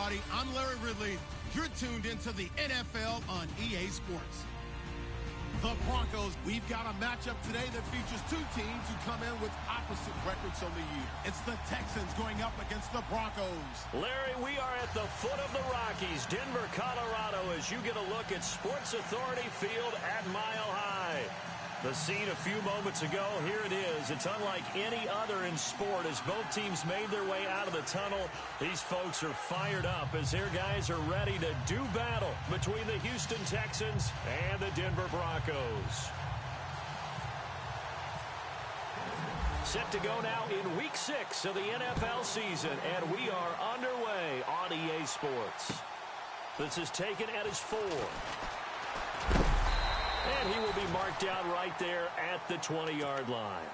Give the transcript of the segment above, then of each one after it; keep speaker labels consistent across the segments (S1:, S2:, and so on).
S1: everybody. I'm Larry Ridley. You're tuned into the NFL on EA Sports. The Broncos, we've got a matchup today that features two teams who come in with opposite records on the year. It's the Texans going up against the Broncos.
S2: Larry, we are at the foot of the Rockies, Denver, Colorado, as you get a look at Sports Authority Field at Mile High. The scene a few moments ago, here it is. It's unlike any other in sport as both teams made their way out of the tunnel. These folks are fired up as their guys are ready to do battle between the Houston Texans and the Denver Broncos. Set to go now in Week 6 of the NFL season, and we are underway on EA Sports. This is taken at his 4. And he will be marked out right there at the 20-yard line.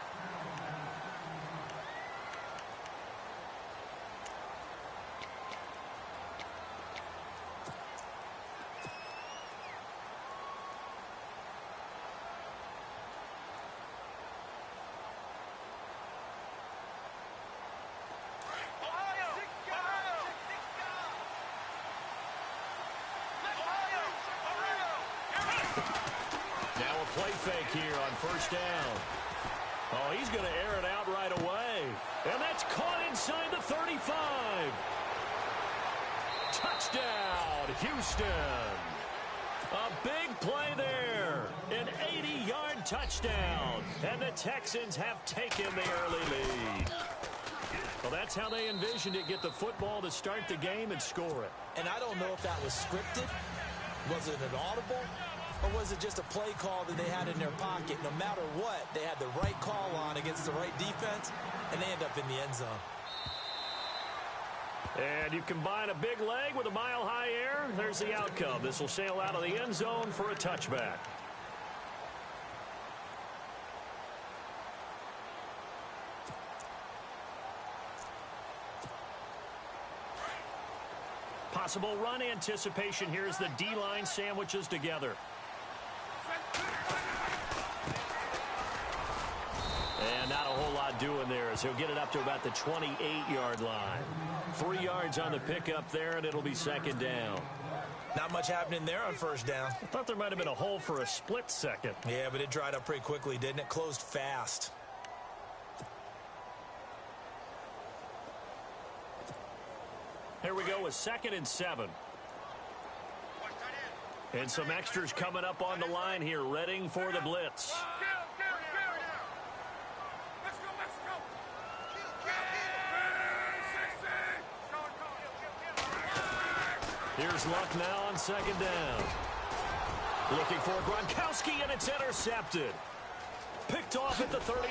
S2: Play fake here on first down. Oh, he's going to air it out right away. And that's caught inside the 35. Touchdown, Houston. A big play there. An 80-yard touchdown. And the Texans have taken the early lead. Well, that's how they envisioned it. Get the football to start the game and score it.
S3: And I don't know if that was scripted. Was it an audible? Or was it just a play call that they had in their pocket? No matter what, they had the right call on against the right defense, and they end up in the end zone.
S2: And you combine a big leg with a mile-high air, there's the outcome. This will sail out of the end zone for a touchback. Possible run anticipation here as the D-line sandwiches together. And not a whole lot doing there as he'll get it up to about the 28-yard line. 3 yards on the pickup there, and it'll be second down.
S3: Not much happening there on first down.
S2: I thought there might have been a hole for a split second.
S3: Yeah, but it dried up pretty quickly, didn't it? Closed fast.
S2: Here we go with 2nd and 7. And some extras coming up on the line here, readying for the blitz. Here's Luck now on second down. Looking for Gronkowski, and it's intercepted. Picked off at the 39.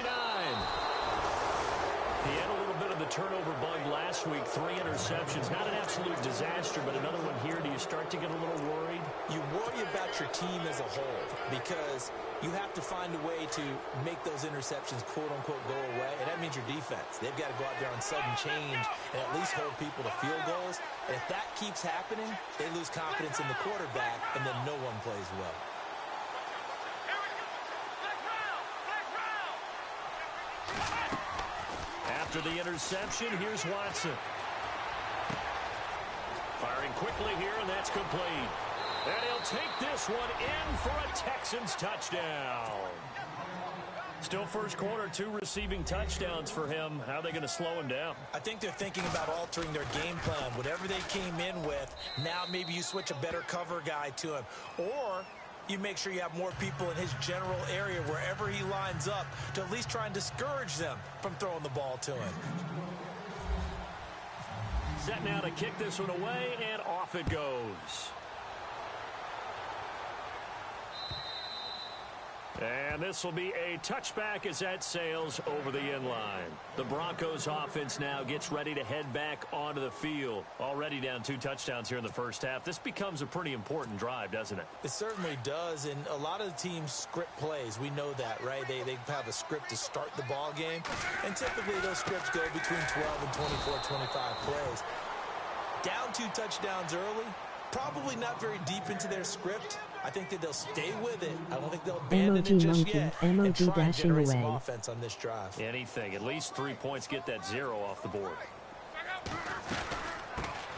S2: He had a little bit of the turnover bug last week. 3 interceptions. Not an absolute disaster, but another one here. Do you start to get a little worried?
S3: You worry about your team as a whole because you have to find a way to make those interceptions, quote-unquote, go away, and that means your defense. They've got to go out there on sudden change and at least hold people to field goals. And if that keeps happening, they lose confidence in the quarterback, and then no one plays well.
S2: After the interception, here's Watson. Firing quickly here, and that's complete. And he'll take this one in for a Texans touchdown. Still first quarter, 2 receiving touchdowns for him. How are they going to slow him down?
S3: I think they're thinking about altering their game plan. Whatever they came in with, now maybe you switch a better cover guy to him. Or you make sure you have more people in his general area wherever he lines up to at least try and discourage them from throwing the ball to him.
S2: Set now to kick this one away, and off it goes. And this will be a touchback as that sails over the end line. The Broncos offense now gets ready to head back onto the field. Already down 2 touchdowns here in the first half. This becomes a pretty important drive, doesn't it?
S3: It certainly does, and a lot of the teams script plays. We know that, right? They have a script to start the ball game, and typically those scripts go between 12 and 24, 25 plays. Down 2 touchdowns early, probably not very deep into their script. I think that they'll stay with it. I don't think they'll abandon it just
S4: monkey,
S3: yet and try and generate some
S4: away.
S3: offense on this drive.
S2: Anything. At least 3 points, get that 0 off the board.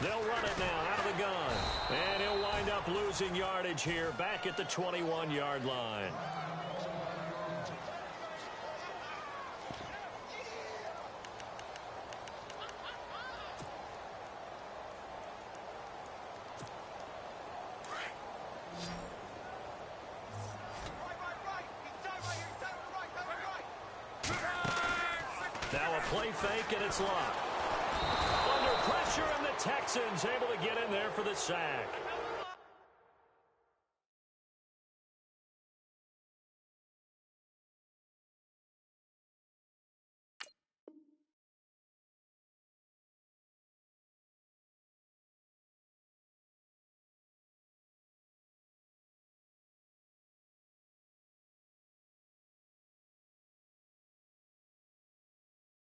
S2: They'll run it now out of the gun. And he'll wind up losing yardage here back at the 21-yard line. Now a play fake, and it's locked. Under pressure, and the Texans able to get in there for the sack.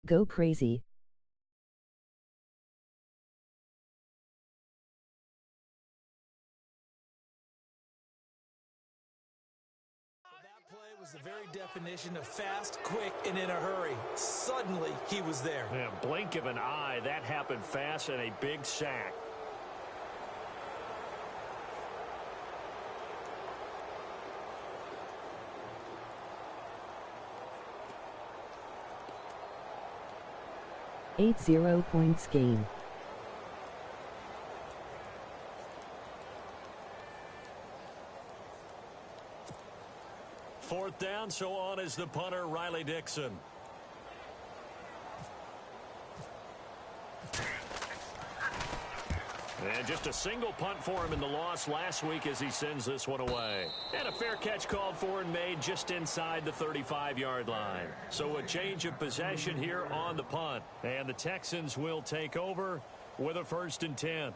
S4: Go crazy.
S3: That play was the very definition of fast, quick, and in a hurry. Suddenly, he was there.
S2: Yeah, blink of an eye, that happened fast, and a big sack.
S4: Eight 0 points game.
S2: Fourth down, so on is the punter, Riley Dixon. And just a single punt for him in the loss last week as he sends this one away. And a fair catch called for and made just inside the 35-yard line. So a change of possession here on the punt. And the Texans will take over with a 1st and 10.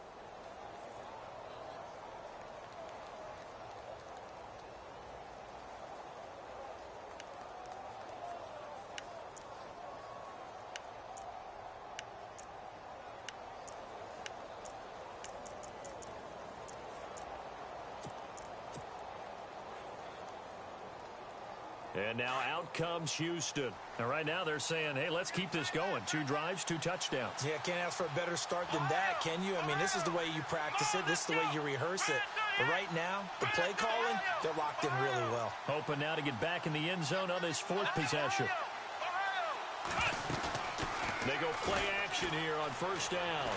S2: And now out comes Houston. And right now they're saying, hey, let's keep this going. 2 drives, 2 touchdowns.
S3: Yeah, can't ask for a better start than that, can you? I mean, this is the way you practice it. This is the way you rehearse it. But right now, the play calling, they're locked in really well.
S2: Hoping now to get back in the end zone on this 4th possession. They go play action here on 1st down.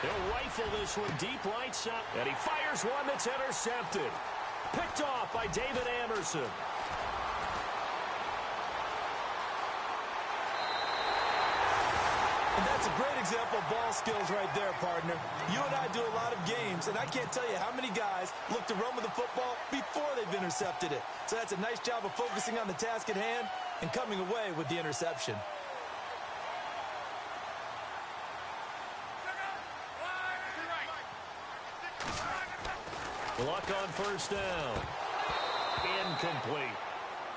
S2: They'll rifle this one deep right side. And he fires one that's intercepted. Picked off by David Anderson.
S3: And that's a great example of ball skills right there, partner. You and I do a lot of games, and I can't tell you how many guys look to run with the football before they've intercepted it. So that's a nice job of focusing on the task at hand and coming away with the interception.
S2: Luck on 1st down. Incomplete.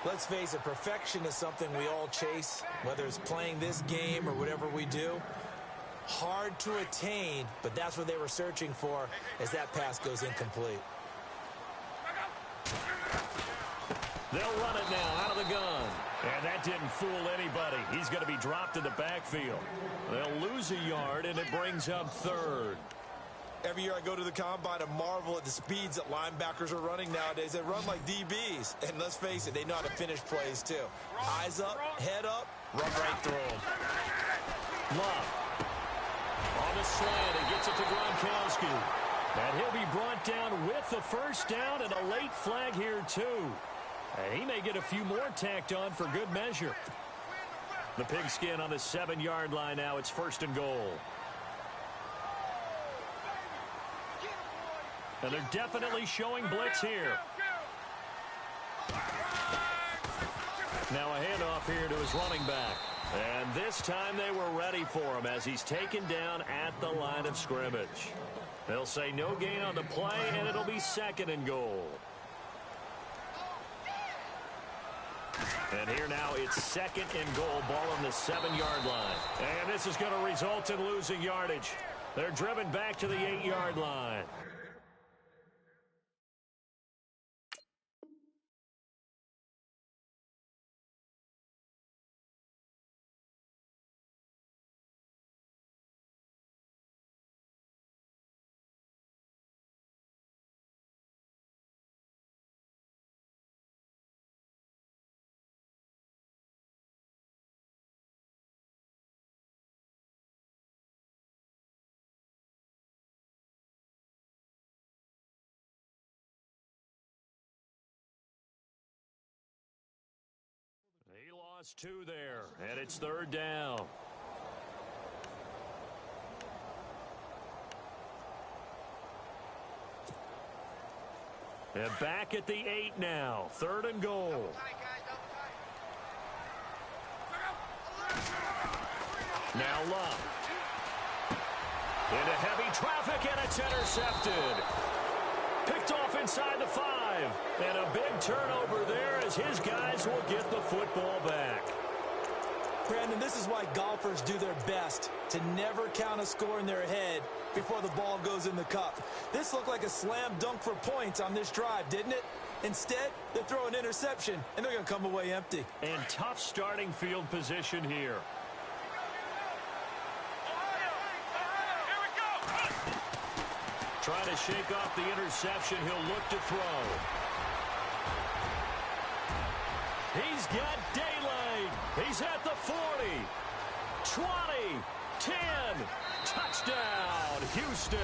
S3: Let's face it, perfection is something we all chase, whether it's playing this game or whatever we do. Hard to attain, but that's what they were searching for as that pass goes incomplete.
S2: They'll run it now out of the gun. And that didn't fool anybody. He's going to be dropped in the backfield. They'll lose a yard, and it brings up 3rd.
S3: Every year I go to the combine and marvel at the speeds that linebackers are running nowadays. They run like DBs. And let's face it, they know how to finish plays too. Eyes up, head up, run right through them.
S2: Love. On the slant, he gets it to Gronkowski. And he'll be brought down with the 1st down and a late flag here too. And he may get a few more tacked on for good measure. The pigskin on the 7-yard line now. It's 1st and goal. And they're definitely showing blitz here. Now a handoff here to his running back. And this time they were ready for him as he's taken down at the line of scrimmage. They'll say no gain on the play, and it'll be 2nd and goal. And here now it's 2nd and goal, ball on the 7-yard line. And this is going to result in losing yardage. They're driven back to the 8-yard line. +2 there, and it's 3rd down. And back at the 8 now, 3rd and goal. Now Love. Into heavy traffic, and it's intercepted. Picked off inside the 5. And a big turnover there as his guys will get the football back.
S3: Brandon, this is why golfers do their best to never count a score in their head before the ball goes in the cup. This looked like a slam dunk for points on this drive, didn't it? Instead, they throw an interception, and they're going to come away empty.
S2: And tough starting field position here. Trying to shake off the interception. He'll look to throw. He's got daylight. He's at the 40, 20, 10. Touchdown, Houston.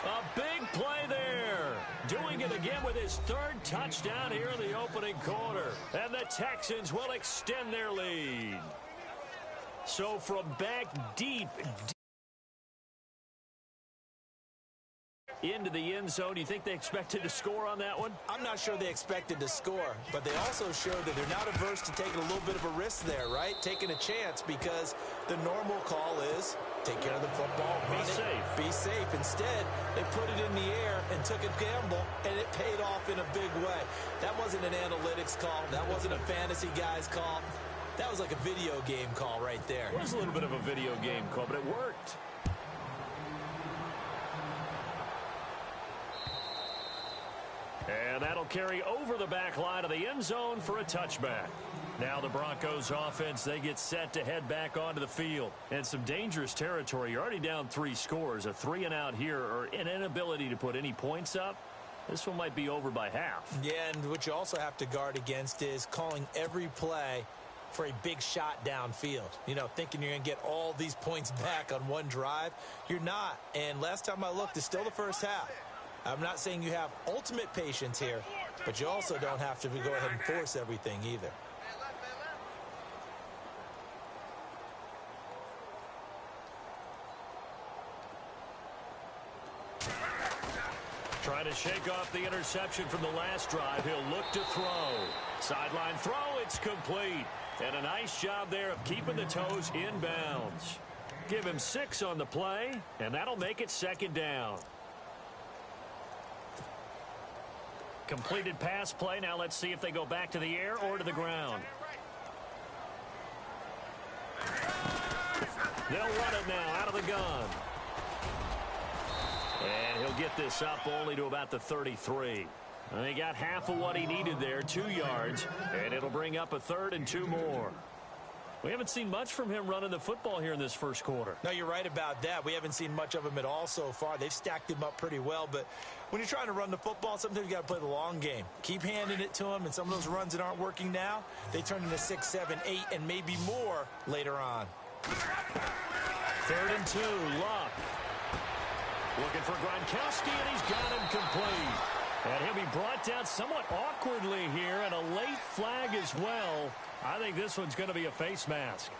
S2: A big play there. Doing it again with his 3rd touchdown here in the opening quarter. And the Texans will extend their lead. So from back deep into the end zone, you think they expected to score on that one?
S3: I'm not sure they expected to score, but they also showed that they're not averse to taking a little bit of a risk there, right? Taking a chance, because the normal call is take care of the football,
S2: be safe.
S3: Be safe. Instead, they put it in the air and took a gamble, and it paid off in a big way. That wasn't an analytics call. That wasn't a fantasy guy's call. That was like a video game call right there.
S2: It was a little bit of a video game call, but it worked. And that'll carry over the back line of the end zone for a touchback. Now the Broncos offense, they get set to head back onto the field. And some dangerous territory. You're already down 3 scores. A 3-and-out here, or an inability to put any points up. This one might be over by half.
S3: Yeah, and what you also have to guard against is calling every play for a big shot downfield. You know, thinking you're going to get all these points back on one drive. You're not. And last time I looked, it's still the first half. I'm not saying you have ultimate patience here, but you also don't have to go ahead and force everything either.
S2: Trying to shake off the interception from the last drive. He'll look to throw. Sideline throw, it's complete. And a nice job there of keeping the toes inbounds. Give him 6 on the play, and that'll make it 2nd down. Completed pass play. Now let's see if they go back to the air or to the ground. They'll run it now out of the gun. And he'll get this up only to about the 33. And he got half of what he needed there, 2 yards. And it'll bring up a 3rd and 2 more. We haven't seen much from him running the football here in this first quarter.
S3: No, you're right about that. We haven't seen much of him at all so far. They've stacked him up pretty well. But when you're trying to run the football, sometimes you got to play the long game. Keep handing it to him, and some of those runs that aren't working now, they turn into 6, 7, 8, and maybe more later on.
S2: 3rd and 2, Luck. Looking for Gronkowski, and he's got him complete. And he'll be brought down somewhat awkwardly here, and a late flag as well. I think this one's going to be a face mask.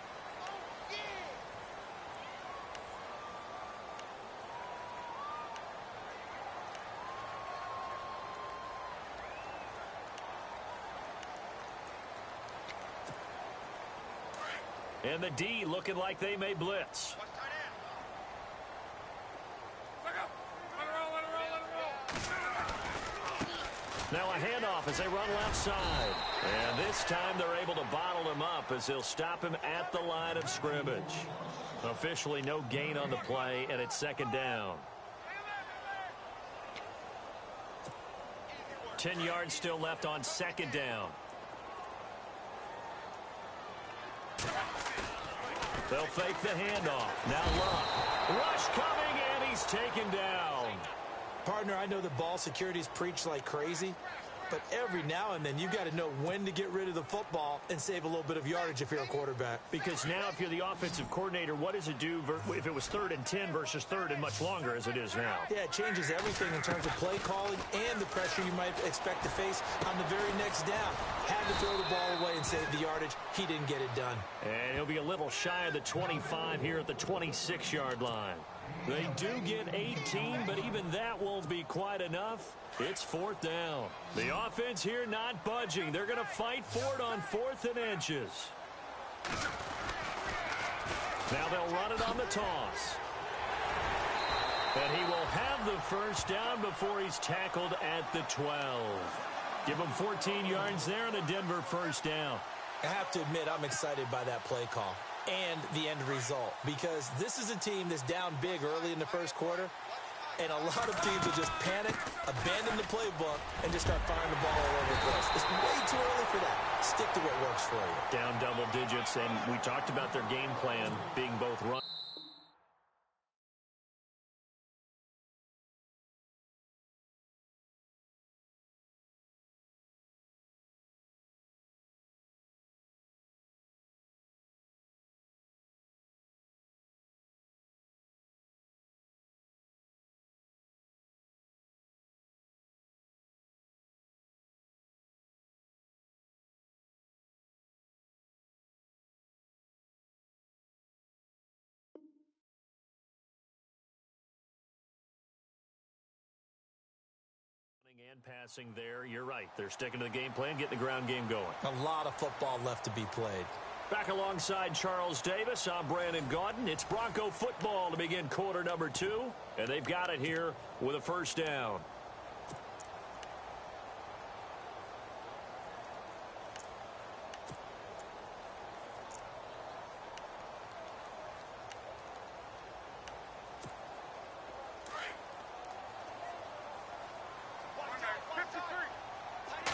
S2: And the D looking like they may blitz. Now a handoff as they run left side. And this time they're able to bottle him up as they'll stop him at the line of scrimmage. Officially no gain on the play, and it's 2nd down. 10 yards still left on 2nd down. They'll fake the handoff. Now Luck. Rush coming, and he's taken down.
S3: Partner, I know the ball security is preached like crazy, But every now and then, you've got to know when to get rid of the football and save a little bit of yardage if you're a quarterback.
S2: Because now if you're the offensive coordinator, what does it do if it was 3rd and 10 versus 3rd and much longer as it is now?
S3: Yeah, it changes everything in terms of play calling and the pressure you might expect to face on the very next down. Had to throw the ball away and save the yardage. He didn't get it done. And he'll be a little shy of the 25 here at the 26-yard line. They do get 18, but even that won't be quite enough. It's 4th down. The offense here not budging. They're going to fight for it on 4th and inches. Now they'll run it on the toss. And he will have the first down before he's tackled at the 12. Give him 14 yards there and a Denver first down. I have to admit, I'm excited by that play call and the end result, because this is a team that's down big early in the first quarter, and a lot of teams will just panic, abandon the playbook, and just start firing the ball all over the place. It's way too early for that. Stick to what works for you.
S2: Down double digits, and we talked about their game plan being both run. And passing there, you're right. They're sticking to the game plan, getting the ground game going.
S3: A lot of football left to be played.
S2: Back alongside Charles Davis, I'm Brandon Gaudin. It's Bronco football to begin quarter number 2, and they've got it here with a first down.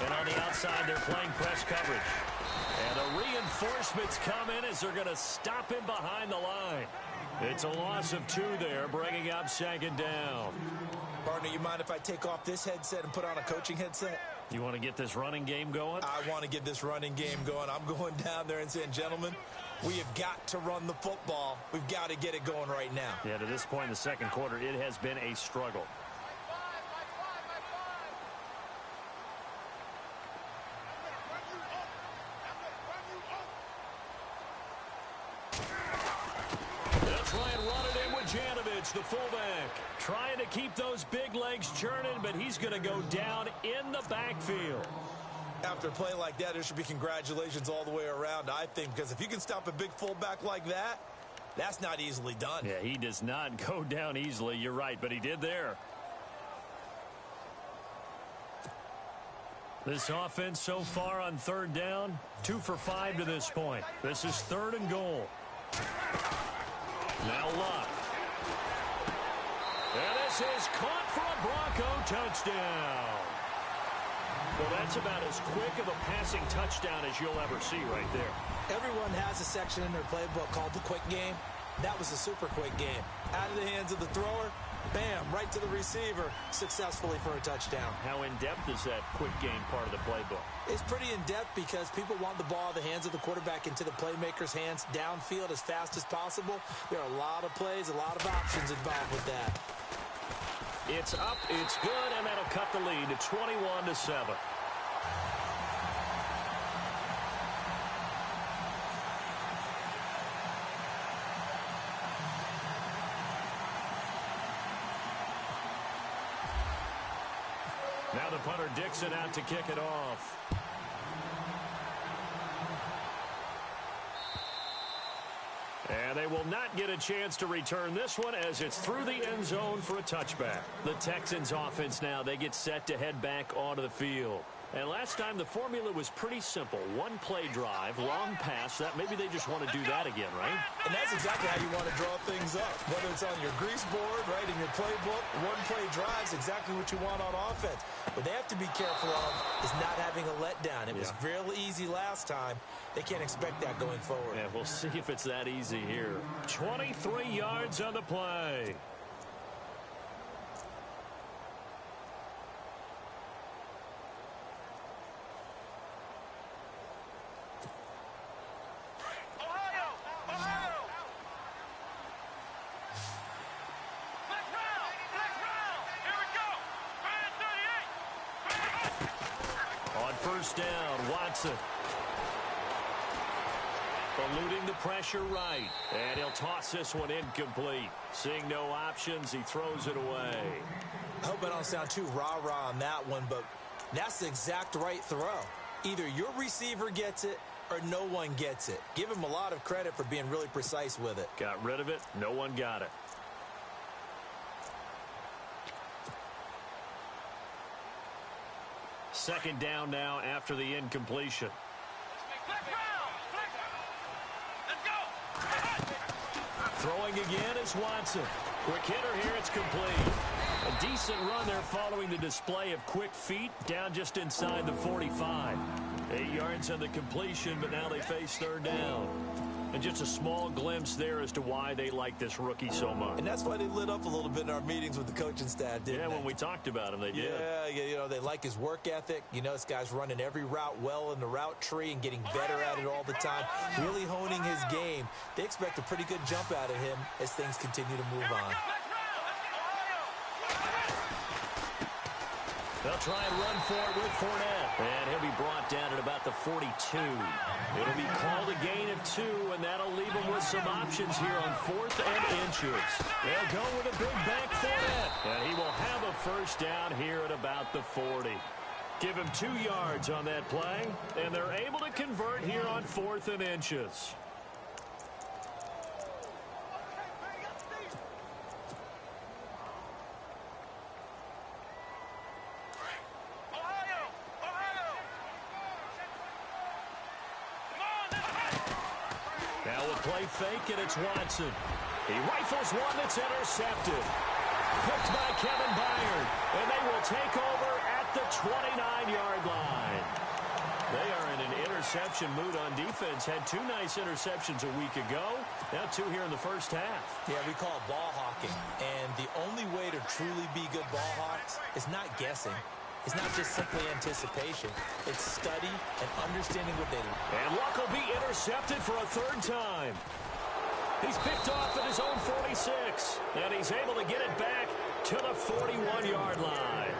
S2: And on the outside, they're playing press coverage. And the reinforcements come in as they're going to stop him behind the line. It's a loss of 2 there, bringing up 2nd down.
S3: Partner, you mind if I take off this headset and put on a coaching headset?
S2: You want to get this running game going?
S3: I want to get this running game going. I'm going down there and saying, gentlemen, we have got to run the football. We've got to get it going right now.
S2: Yeah, to this point in the second quarter, it has been a struggle. The fullback trying to keep those big legs churning, but he's going to go down in the backfield.
S3: After a play like that, there should be congratulations all the way around, I think, because if you can stop a big fullback like that, that's not easily done.
S2: Yeah, he does not go down easily. You're right, but he did there. This offense so far on 3rd down, 2 for 5 to this point. This is 3rd and goal. Now Luck. And this is caught for a Bronco touchdown. Well, that's about as quick of a passing touchdown as you'll ever see right there.
S3: Everyone has a section in their playbook called the quick game. That was a super quick game. Out of the hands of the thrower, bam, right to the receiver, successfully for a touchdown.
S2: How in-depth is that quick game part of the playbook?
S3: It's pretty in-depth because people want the ball out of the hands of the quarterback into the playmaker's hands downfield as fast as possible. There are a lot of plays, a lot of options involved with that.
S2: It's up, it's good, and that'll cut the lead to 21-7. Now the punter Dixon out to kick it off. And they will not get a chance to return this one as it's through the end zone for a touchback. The Texans offense now, they get set to head back onto the field. And last time the formula was pretty simple. One play drive, long pass. That maybe they just want to do that again, right?
S3: And that's exactly how you want to draw things up. Whether it's on your grease board, right, in your playbook, one play drive is exactly what you want on offense. What they have to be careful of is not having a letdown. It was real easy last time. They can't expect that going forward.
S2: Yeah, we'll see if it's that easy here. 23 yards on the play. first down. Watson. Eluding the pressure right. And he'll toss this one incomplete. Seeing no options, he throws it away.
S3: I hope I don't sound too rah-rah on that one, but that's the exact right throw. Either your receiver gets it or no one gets it. Give him a lot of credit for being really precise with it.
S2: Got rid of it. No one got it. Second down now after the incompletion. Throwing again is Watson. Quick hitter here, it's complete. A decent run there following the display of quick feet down just inside the 45. 8 yards on the completion, but now they face third down. And just a small glimpse there as to why they like this rookie so much.
S3: And that's why they lit up a little bit in our meetings with the coaching staff, didn't they?
S2: Yeah, when we talked about him, they did.
S3: Yeah, you know, they like his work ethic. You know, this guy's running every route well in the route tree and getting better at it all the time, really honing his game. They expect a pretty good jump out of him as things continue to move on.
S2: They'll try and run for it with Fournette. And he'll be brought down at about the 42. It'll be called a gain of 2, and that'll leave him with some options here on 4th and inches. They'll go with a big bank Fournette. And he will have a first down here at about the 40. Give him 2 yards on that play, and they're able to convert here on 4th and inches. Play fake, and it's Watson. He rifles one that's intercepted. Picked by Kevin Byard. And they will take over at the 29-yard line. They are in an interception mood on defense. Had 2 nice interceptions a week ago. Now 2 here in the first half.
S3: Yeah, we call it ball hawking. And the only way to truly be good ball hawks is not guessing. It's not just simply anticipation. It's study and understanding what they do.
S2: And Luck will be intercepted for a 3rd time. He's picked off at his own 46. And he's able to get it back to the 41-yard line.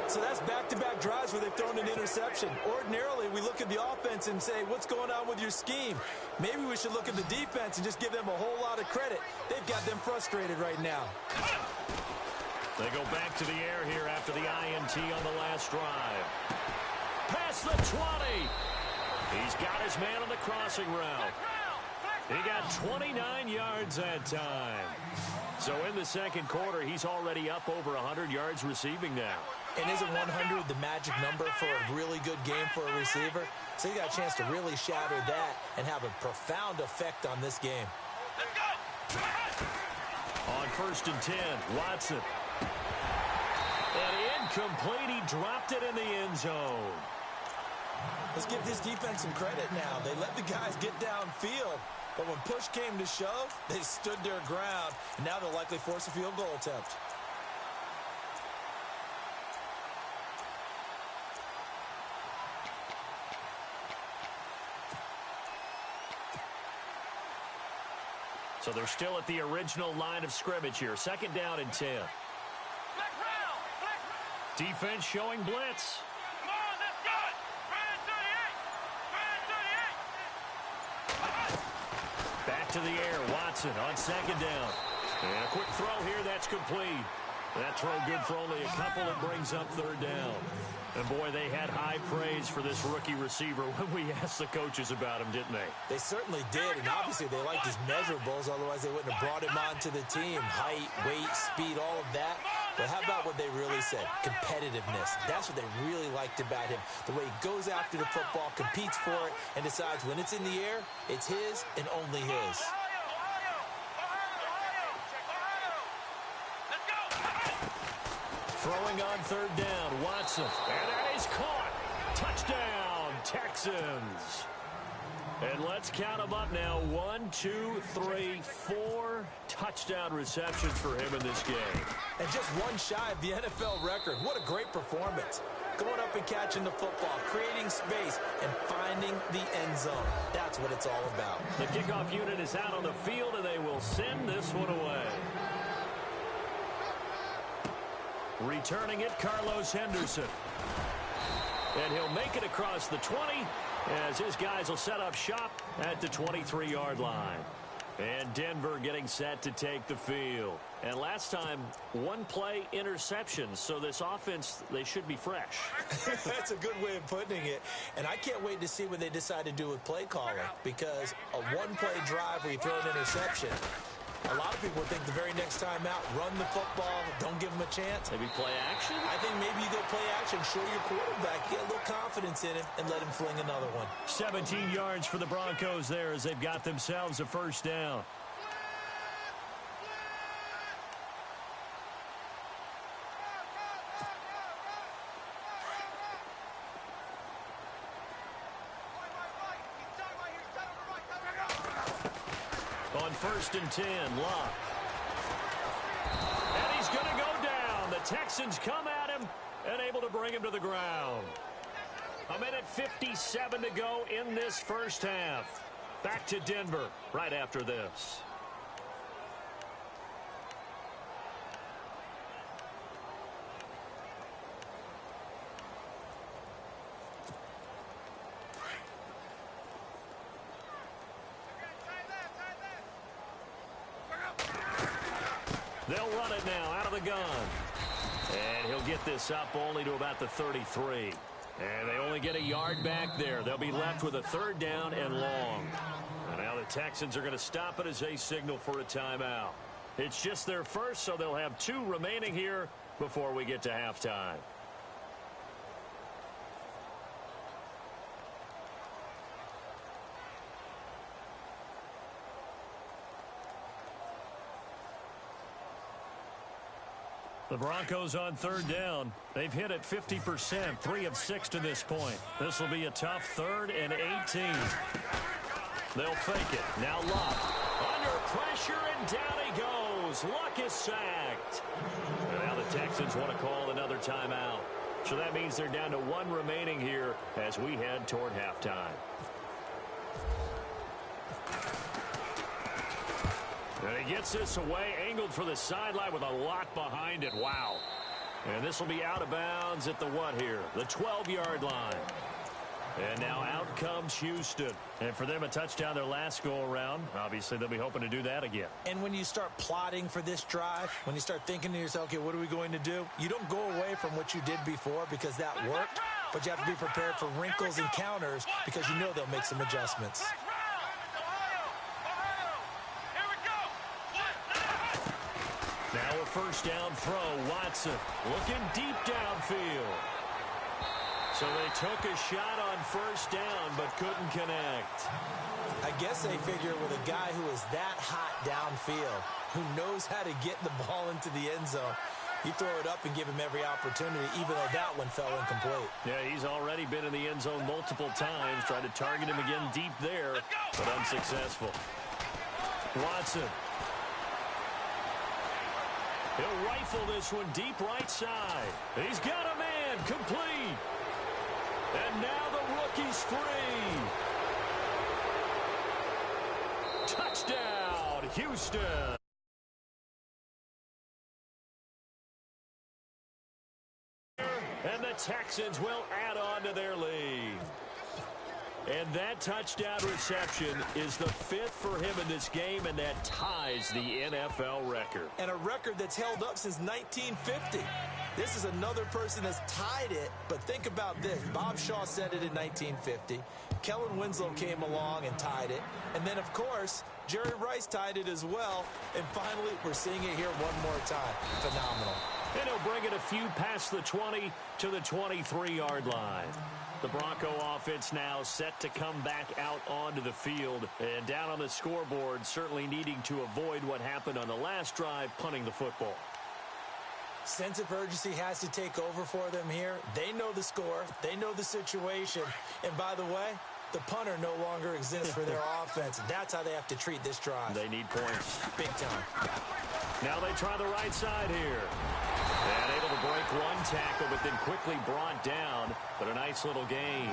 S3: So that's back-to-back drives where they've thrown an interception. Ordinarily, we look at the offense and say, what's going on with your scheme? Maybe we should look at the defense and just give them a whole lot of credit. They've got them frustrated right now.
S2: They go back to the air here after the INT on the last drive. Past the 20. He's got his man on the crossing route. He got 29 yards that time. So in the second quarter, he's already up over 100 yards receiving now.
S3: And isn't 100 the magic number for a really good game for a receiver? So he got a chance to really shatter that and have a profound effect on this game.
S2: On 1st and 10, Watson. And incomplete. He dropped it in the end zone.
S3: Let's give this defense some credit now. They let the guys get downfield. But when push came to shove, they stood their ground. And now they'll likely force a field goal attempt.
S2: So they're still at the original line of scrimmage here. 2nd down and 10. Defense showing blitz.
S5: Come on, let's go.
S2: Back to the air. Watson on 2nd down. And a quick throw here. That's complete. That throw good for only a couple. It brings up 3rd down. And, boy, they had high praise for this rookie receiver when we asked the coaches about him, didn't they?
S3: They certainly did, and obviously they liked his measurables. Otherwise, they wouldn't have brought him onto the team. Height, weight, speed, all of that. But how about what they really said? Competitiveness. That's what they really liked about him. The way he goes after the football, competes for it, and decides when it's in the air, it's his and only his.
S2: Throwing on 3rd down, Watson. And that is caught. Touchdown, Texans. And let's count them up now. 1, 2, 3, 4 touchdown receptions for him in this game.
S3: And just one shy of the NFL record. What a great performance. Going up and catching the football, creating space, and finding the end zone. That's what it's all about.
S2: The kickoff unit is out on the field, and they will send this one away. Returning it, Carlos Henderson. And he'll make it across the 20 as his guys will set up shop at the 23-yard line. And Denver getting set to take the field. And last time, one play interception. So this offense, they should be fresh.
S3: That's a good way of putting it. And I can't wait to see what they decide to do with play calling. Because a one-play drive where you throw an interception, a lot of people think the very next time out, run the football, don't give them a chance.
S2: Maybe play action?
S3: I think maybe you go play action, show your quarterback, get a little confidence in him, and let him fling another one.
S2: 17 yards for the Broncos there as they've got themselves a first down. On 1st and 10, Locke. And he's going to go down. The Texans come at him and able to bring him to the ground. 1:57 to go in this first half. Back to Denver right after this. They'll run it now out of the gun. And he'll get this up only to about the 33. And they only get a yard back there. They'll be left with a 3rd down and long. And now the Texans are going to stop it as they signal for a timeout. It's just their first, so they'll have 2 remaining here before we get to halftime. The Broncos on 3rd down. They've hit it 50%, 3 of 6 to this point. This will be a tough 3rd and 18. They'll fake it. Now Luck under pressure, and down he goes. Luck is sacked. And now the Texans want to call another timeout. So that means they're down to 1 remaining here as we head toward halftime. And he gets this away, angled for the sideline with a lot behind it. Wow. And this will be out of bounds at the what here? The 12-yard line. And now out comes Houston. And for them, a touchdown their last go-around. Obviously, they'll be hoping to do that again.
S3: And when you start plotting for this drive, when you start thinking to yourself, okay, what are we going to do? You don't go away from what you did before because that worked. But you have to be prepared for wrinkles and counters because you know they'll make some adjustments.
S2: Now a 1st down throw. Watson looking deep downfield. So they took a shot on 1st down but couldn't connect.
S3: I guess they figure with a guy who is that hot downfield, who knows how to get the ball into the end zone, you throw it up and give him every opportunity, even though that one fell incomplete.
S2: Yeah, he's already been in the end zone multiple times. Tried to target him again deep there, but unsuccessful. Watson. He'll rifle this one deep right side. He's got a man, complete. And now the rookie's free. Touchdown, Houston. And the Texans will add on to their lead. And that touchdown reception is the 5th for him in this game, and that ties the NFL record.
S3: And a record that's held up since 1950. This is another person that's tied it, but think about this. Bob Shaw said it in 1950. Kellen Winslow came along and tied it. And then, of course, Jerry Rice tied it as well. And finally, we're seeing it here one more time. Phenomenal.
S2: And he'll bring it a few past the 20 to the 23-yard line. The Bronco offense now set to come back out onto the field. And down on the scoreboard, certainly needing to avoid what happened on the last drive, punting the football.
S3: Sense of urgency has to take over for them here. They know the score. They know the situation. And by the way, the punter no longer exists for their offense. That's how they have to treat this drive.
S2: They need points.
S3: Big time.
S2: Now they try the right side here. And able to break one tackle, but then quickly brought down. But a nice little gain.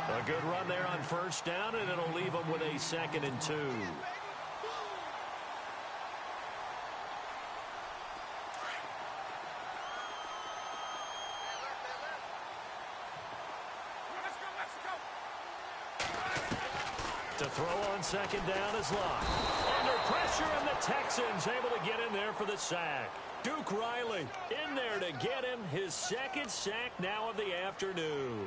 S2: A good run there on 1st down, and it'll leave them with a 2nd and 2. To throw on second down is Locke. Under pressure, and the Texans able to get in there for the sack. Duke Riley in there to get him his second sack now of the afternoon.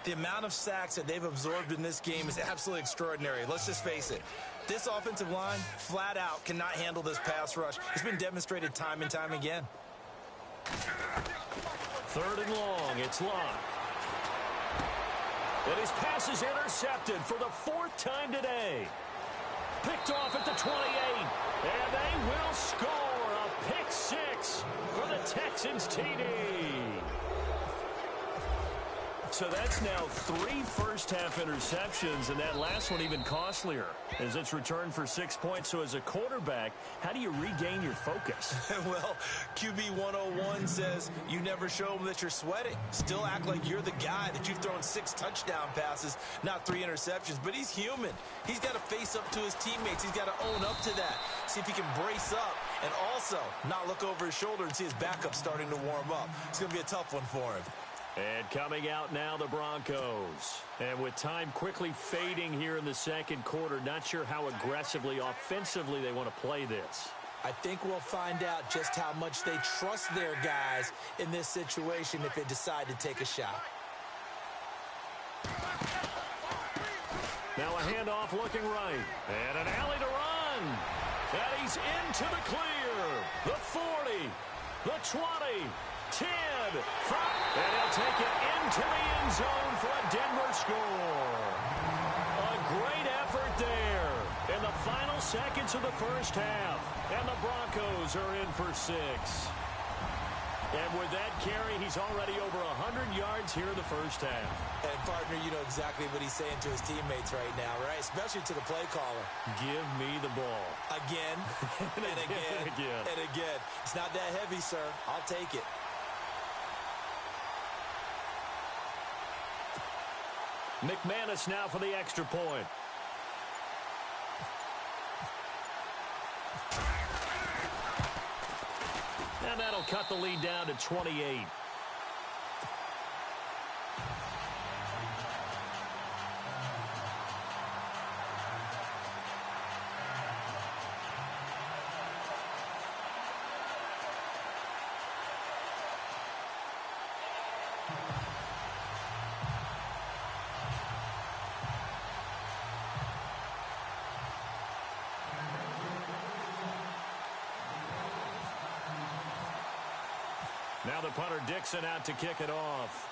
S3: The amount of sacks that they've absorbed in this game is absolutely extraordinary. Let's just face it. This offensive line, flat out, cannot handle this pass rush. It's been demonstrated time and time again.
S2: Third and long, it's Locke. And his pass is intercepted for the fourth time today. Picked off at the 28. And they will score a pick six for the Texans TD. So that's now 3 first-half interceptions, and that last one even costlier as it's returned for 6 points. So as a quarterback, how do you regain your focus?
S3: Well, QB 101 says you never show them that you're sweating. Still act like you're the guy, that you've thrown 6 touchdown passes, not 3 interceptions. But he's human. He's got to face up to his teammates. He's got to own up to that. See if he can brace up and also not look over his shoulder and see his backup starting to warm up. It's going to be a tough one for him.
S2: And coming out now, the Broncos. And with time quickly fading here in the second quarter, not sure how aggressively, offensively they want to play this.
S3: I think we'll find out just how much they trust their guys in this situation if they decide to take a shot.
S2: Now a handoff looking right. And an alley to run. And he's into the clear. The 40, the 20. 10, 5, and he'll take it into the end zone for a Denver score. A great effort there in the final seconds of the first half. And the Broncos are in for 6. And with that carry, he's already over 100 yards here in the first half.
S3: And, partner, you know exactly what he's saying to his teammates right now, right? Especially to the play caller.
S2: Give me the ball.
S3: Again, and again, and again. It's not that heavy, sir. I'll take it.
S2: McManus now for the extra point. And that'll cut the lead down to 28. Now the punter Dixon out to kick it off.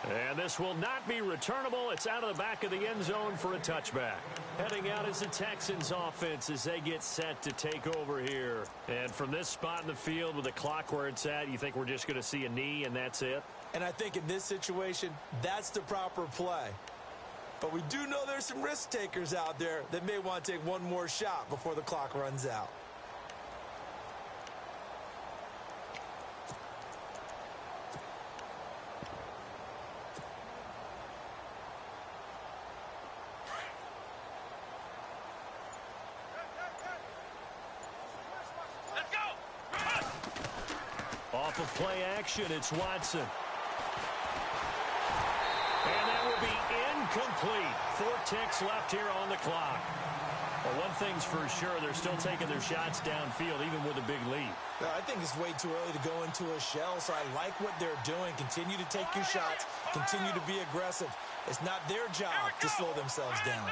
S2: And this will not be returnable. It's out of the back of the end zone for a touchback. Heading out is the Texans offense as they get set to take over here. And from this spot in the field with the clock where it's at, you think we're just going to see a knee and that's it?
S3: And I think in this situation, that's the proper play. But we do know there's some risk takers out there that may want to take one more shot before the clock runs out.
S2: Off of play action, it's Watson. And that will be incomplete. 4 ticks left here on the clock. Well, one thing's for sure, they're still taking their shots downfield, even with a big lead.
S3: No, I think it's way too early to go into a shell, so I like what they're doing. Continue to take your shots. Continue to be aggressive. It's not their job to slow themselves down.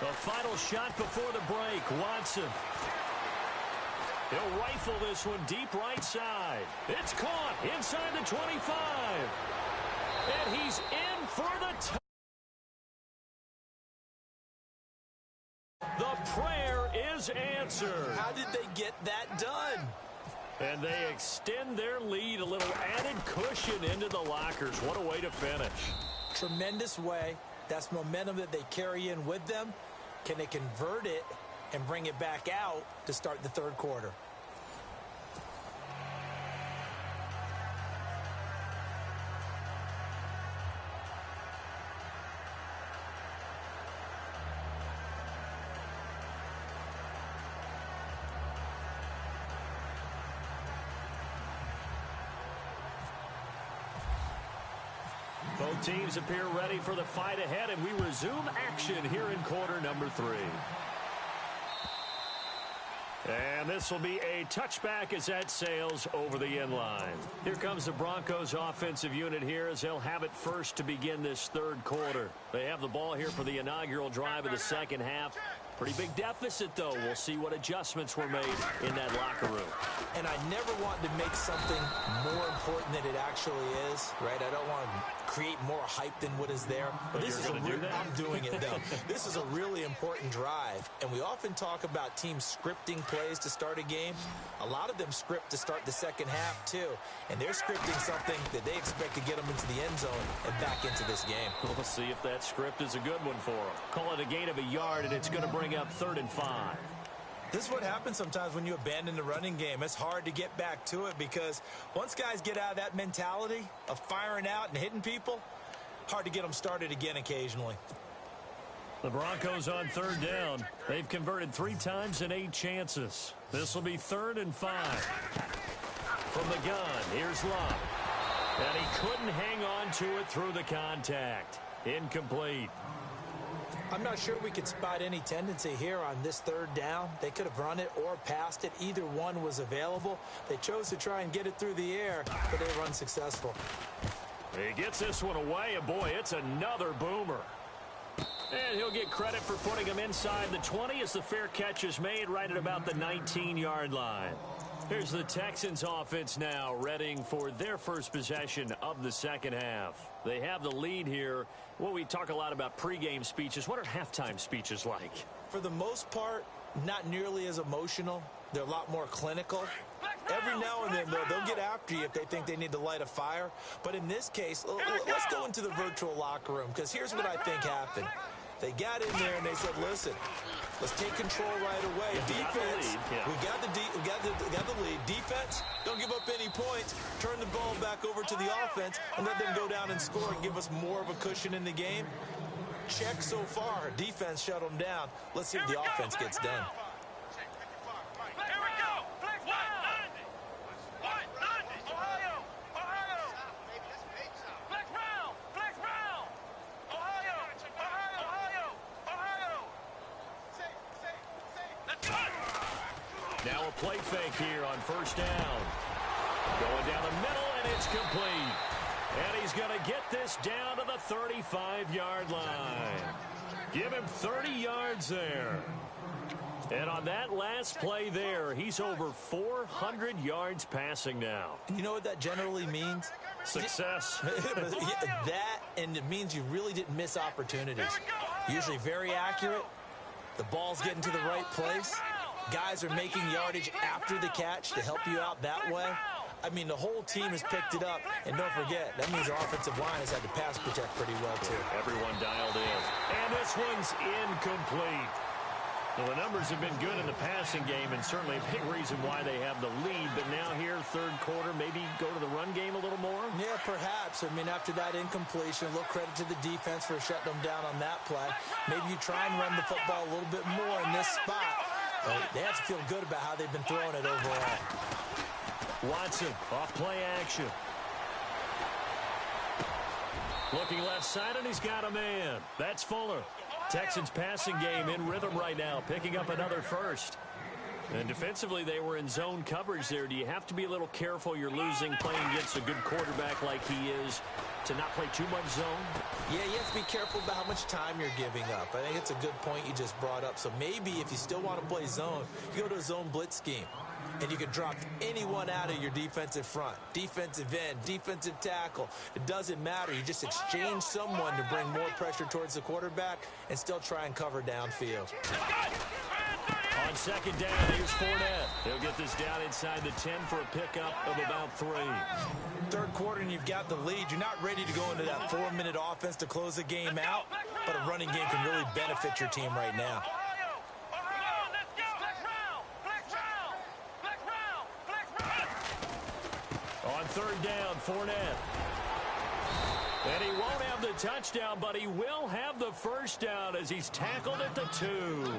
S2: The final shot before the break, Watson. He'll rifle this one deep right side. It's caught inside the 25. And he's in for the touchdown. The prayer is answered.
S3: How did they get that done?
S2: And they extend their lead, a little added cushion into the lockers. What a way to finish.
S3: Tremendous way. That's momentum that they carry in with them. Can they convert it and bring it back out to start the third quarter?
S2: Both teams appear ready for the fight ahead, and we resume action here in quarter number 3. And this will be a touchback as that sails over the end line. Here comes the Broncos offensive unit here as they'll have it first to begin this third quarter. They have the ball here for the inaugural drive of the second half. Pretty big deficit, though. We'll see what adjustments were made in that locker room.
S3: And I never want to make something more important than it actually is, right? I don't want to create more hype than what is there. But this is I'm doing it, though. This is a really important drive. And we often talk about teams scripting plays to start a game. A lot of them script to start the second half, too. And they're scripting something that they expect to get them into the end zone and back into this game.
S2: We'll see if that script is a good one for them. Call it a gain of a yard, and it's going to bring up 3rd and 5.
S3: This is what happens sometimes when you abandon the running game. It's hard to get back to it because once guys get out of that mentality of firing out and hitting people, hard to get them started again occasionally.
S2: The Broncos on 3rd down. They've converted 3 times in 8 chances. This will be 3rd and 5. From the gun, here's Love. And he couldn't hang on to it through the contact. Incomplete.
S3: I'm not sure we could spot any tendency here on this 3rd down. They could have run it or passed it. Either one was available. They chose to try and get it through the air, but they were unsuccessful.
S2: He gets this one away, and boy, it's another boomer. And he'll get credit for putting him inside the 20 as the fair catch is made right at about the 19-yard line. Here's the Texans offense now, readying for their first possession of the second half. They have the lead here. Well, we talk a lot about pregame speeches. What are halftime speeches like?
S3: For the most part, not nearly as emotional. They're a lot more clinical. Every now and then, though, they'll get after you if they think they need to light a fire. But in this case, let's go into the virtual locker room, because here's what I think happened. They got in there and they said, listen, let's take control right away. Defense, we got the lead. Defense, don't give up any points. Turn the ball back over to the offense and let them go down and score and give us more of a cushion in the game. Check so far. Defense shut them down. Let's see if the offense gets done.
S2: Now a play fake here on 1st down. Going down the middle, and it's complete. And he's going to get this down to the 35-yard line. Give him 30 yards there. And on that last play there, he's over 400 yards passing now.
S3: You know what that generally means?
S2: Success.
S3: That, and it means you really didn't miss opportunities. Usually very accurate. The ball's getting to the right place. Guys are making yardage after the catch to help you out that way. I mean, the whole team has picked it up. And don't forget, that means the offensive line has had to pass protect pretty well, too.
S2: Everyone dialed in. And this one's incomplete. Well, the numbers have been good in the passing game, and certainly a big reason why they have the lead. But now here, 3rd quarter, maybe go to the run game a little more?
S3: Yeah, perhaps. I mean, after that incompletion, a little credit to the defense for shutting them down on that play. Maybe you try and run the football a little bit more in this spot. They have to feel good about how they've been throwing it overall.
S2: Watson, off play action. Looking left side, and he's got a man. That's Fuller. Texans passing game in rhythm right now, picking up another first. And defensively, they were in zone coverage there. Do you have to be a little careful? You're losing playing against a good quarterback like he is to not play too much zone?
S3: Yeah, you have to be careful about how much time you're giving up. I think it's a good point you just brought up. So maybe if you still want to play zone, you go to a zone blitz scheme. And you can drop anyone out of your defensive front. Defensive end, defensive tackle. It doesn't matter. You just exchange someone to bring more pressure towards the quarterback and still try and cover downfield.
S2: On 2nd down, here's Fournette. He'll get this down inside the 10 for a pickup of about 3.
S3: 3rd quarter, and you've got the lead. You're not ready to go into that 4-minute offense to close the game out, but a running game can really benefit your team right now.
S2: On 3rd down, Fournette. And he won't have the touchdown, but he will have the first down as he's tackled at the 2.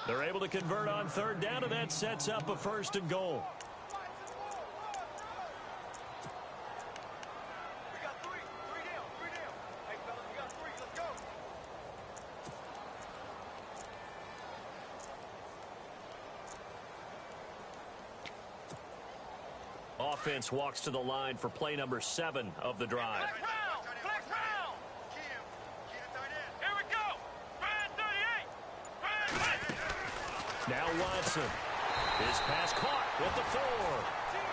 S2: They're able to convert on 3rd down, and that sets up a 1st and goal. offense walks to the line for play number 7 of the drive.
S5: Flex round. Here we go. 38.
S2: Now Watson. His pass caught with the 4.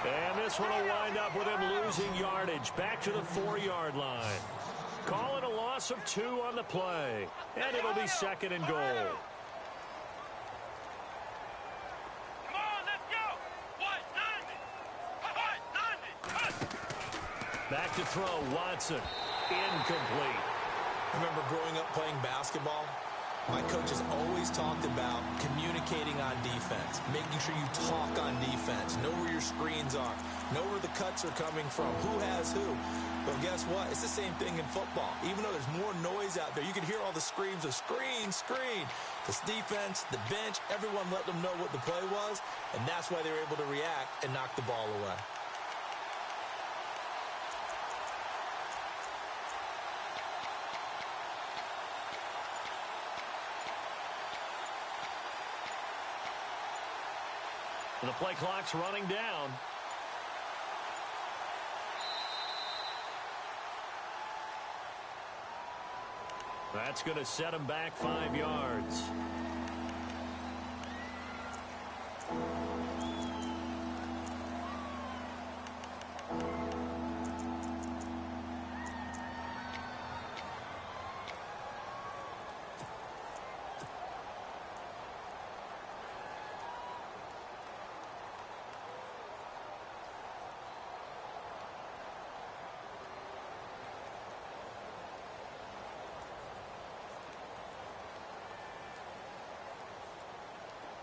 S2: And this one will wind up with him losing yardage back to the 4-yard line. Calling a loss of 2 on the play. And it'll be 2nd and goal.
S5: Come on, let's go. 90.
S2: Back to throw, Watson. Incomplete.
S3: I remember growing up playing basketball. My coaches always talked about communicating on defense, making sure you talk on defense, know where your screens are, know where the cuts are coming from, who has who. Well, guess what? It's the same thing in football. Even though there's more noise out there, you can hear all the screams of screen, screen. This defense, the bench, everyone let them know what the play was, and that's why they were able to react and knock the ball away.
S2: The play clock's running down. That's going to set him back 5 yards.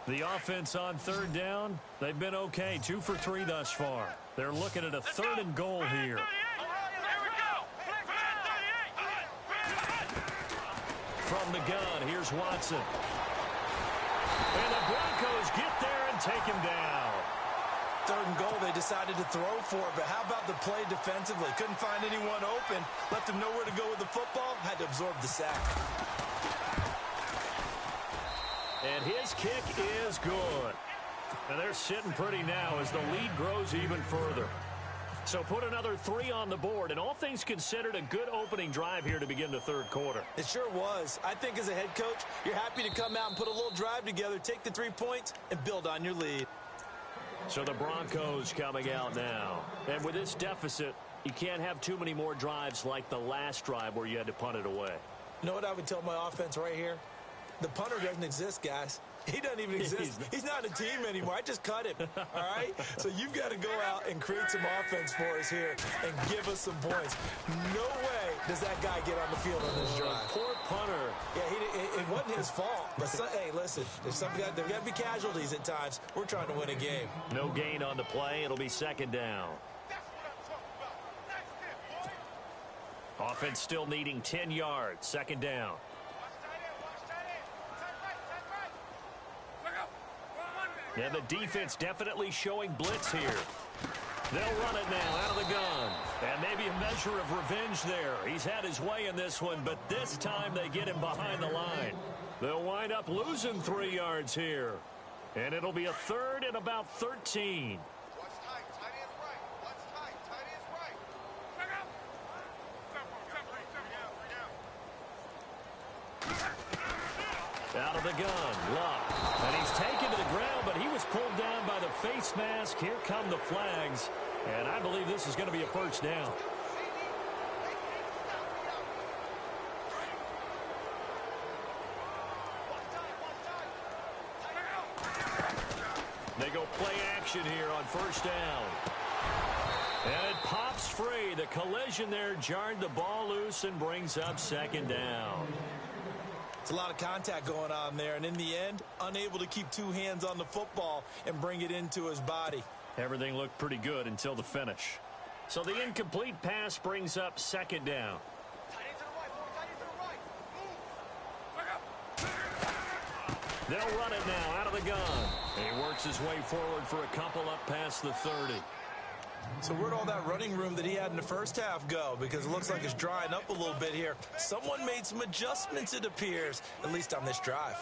S2: The offense on 3rd down, they've been okay. 2 for 3 thus far. They're looking at a 3rd and goal here. From the gun, here's Watson. And the Broncos get there and take him down.
S3: 3rd and goal, they decided to throw for it, but how about the play defensively? Couldn't find anyone open, left him nowhere to go with the football, had to absorb the sack.
S2: And his kick is good. And they're sitting pretty now as the lead grows even further. So put another 3 on the board, and all things considered, a good opening drive here to begin the 3rd quarter.
S3: It sure was. I think as a head coach, you're happy to come out and put a little drive together, take the 3 points, and build on your lead.
S2: So the Broncos coming out now. And with this deficit, you can't have too many more drives like the last drive where you had to punt it away.
S3: You know what I would tell my offense right here? The punter doesn't exist, guys. He doesn't even exist. He's not a team anymore. I just cut him, all right? So you've got to go out and create some offense for us here and give us some points. No way does that guy get on the field on this drive.
S2: Poor punter.
S3: Yeah, it wasn't his fault. But, hey, listen, there's got to be casualties at times. We're trying to win a game.
S2: No gain on the play. It'll be 2nd down. Offense still needing 10 yards. 2nd down. And the defense definitely showing blitz here. They'll run it now out of the gun. And maybe a measure of revenge there. He's had his way in this one, but this time they get him behind the line. They'll wind up losing 3 yards here. And it'll be a 3rd and about 13. Out of the gun, Luck. And he's taken to the ground, but he was pulled down by the face mask. Here come the flags. And I believe this is going to be a 1st down. They go play action here on 1st down. And it pops free. The collision there jarred the ball loose and brings up 2nd down.
S3: It's a lot of contact going on there, and in the end, unable to keep 2 hands on the football and bring it into his body.
S2: Everything looked pretty good until the finish. So the incomplete pass brings up 2nd down. They'll run it now out of the gun. And he works his way forward for a couple up past the 30.
S3: So where'd all that running room that he had in the first half go? Because it looks like it's drying up a little bit here. Someone made some adjustments, it appears, at least on this drive.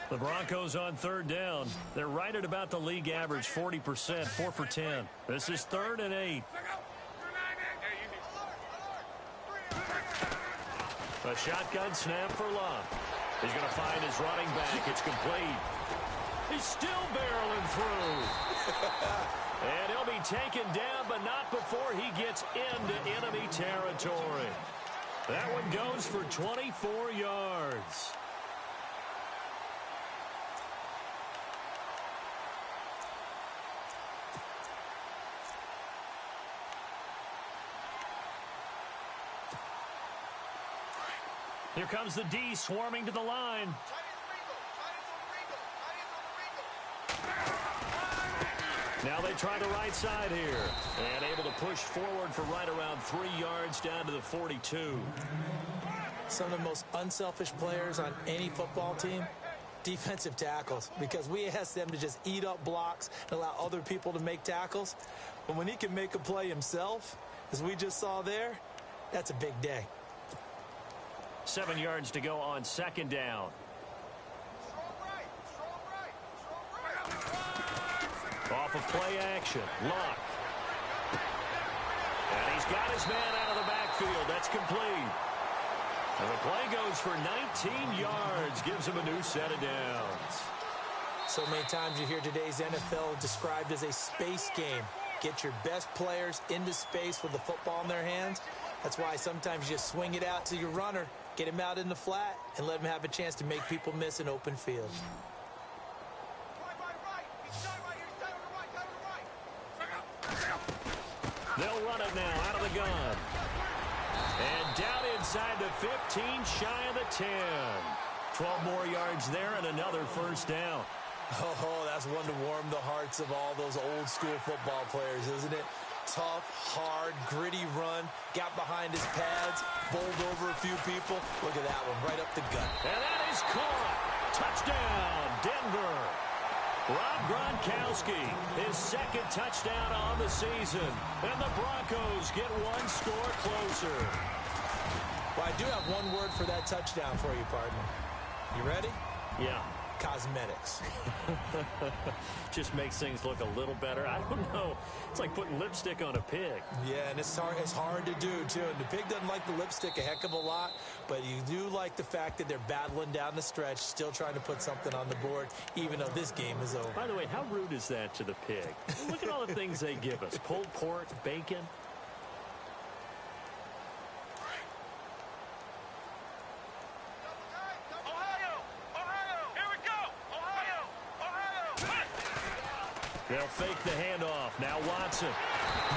S2: The Broncos on third down. They're right at about the league average, 40%, 4 for 10. This is 3rd and 8. A shotgun snap for Love. He's going to find his running back. It's complete. He's still barreling through. And he'll be taken down, but not before he gets into enemy territory. That one goes for 24 yards. Here comes the D swarming to the line. Now they try the right side here. And able to push forward for right around 3 yards down to the 42.
S3: Some of the most unselfish players on any football team, defensive tackles, because we ask them to just eat up blocks and allow other people to make tackles. But when he can make a play himself, as we just saw there, that's a big day.
S2: 7 yards to go on 2nd down. Off of play action. Luck. And he's got his man out of the backfield. That's complete. And the play goes for 19 yards. Gives him a new set of downs.
S3: So many times you hear today's NFL described as a space game. Get your best players into space with the football in their hands. That's why sometimes you just swing it out to your runner, get him out in the flat, and let him have a chance to make people miss an open field.
S2: They'll run it now out of the gun. And down inside the 15, shy of the 10. 12 more yards there and another 1st down.
S3: Oh, that's one to warm the hearts of all those old school football players, isn't it? Tough, hard, gritty run. Got behind his pads, bowled over a few people. Look at that one, right up the gut.
S2: And that is caught. Touchdown, Denver. Rob Gronkowski, his 2nd touchdown on the season. And the Broncos get 1 score closer.
S3: Well, I do have one word for that touchdown for you, partner. You ready?
S2: Yeah.
S3: Cosmetics.
S2: Just makes things look a little better. I don't know. It's like putting lipstick on a pig.
S3: Yeah, and it's hard to do, too. And the pig doesn't like the lipstick a heck of a lot, but you do like the fact that they're battling down the stretch, still trying to put something on the board, even though this game is over.
S2: By the way, how rude is that to the pig? Look at all the things they give us. Pulled pork, bacon. They'll fake the handoff. Now Watson.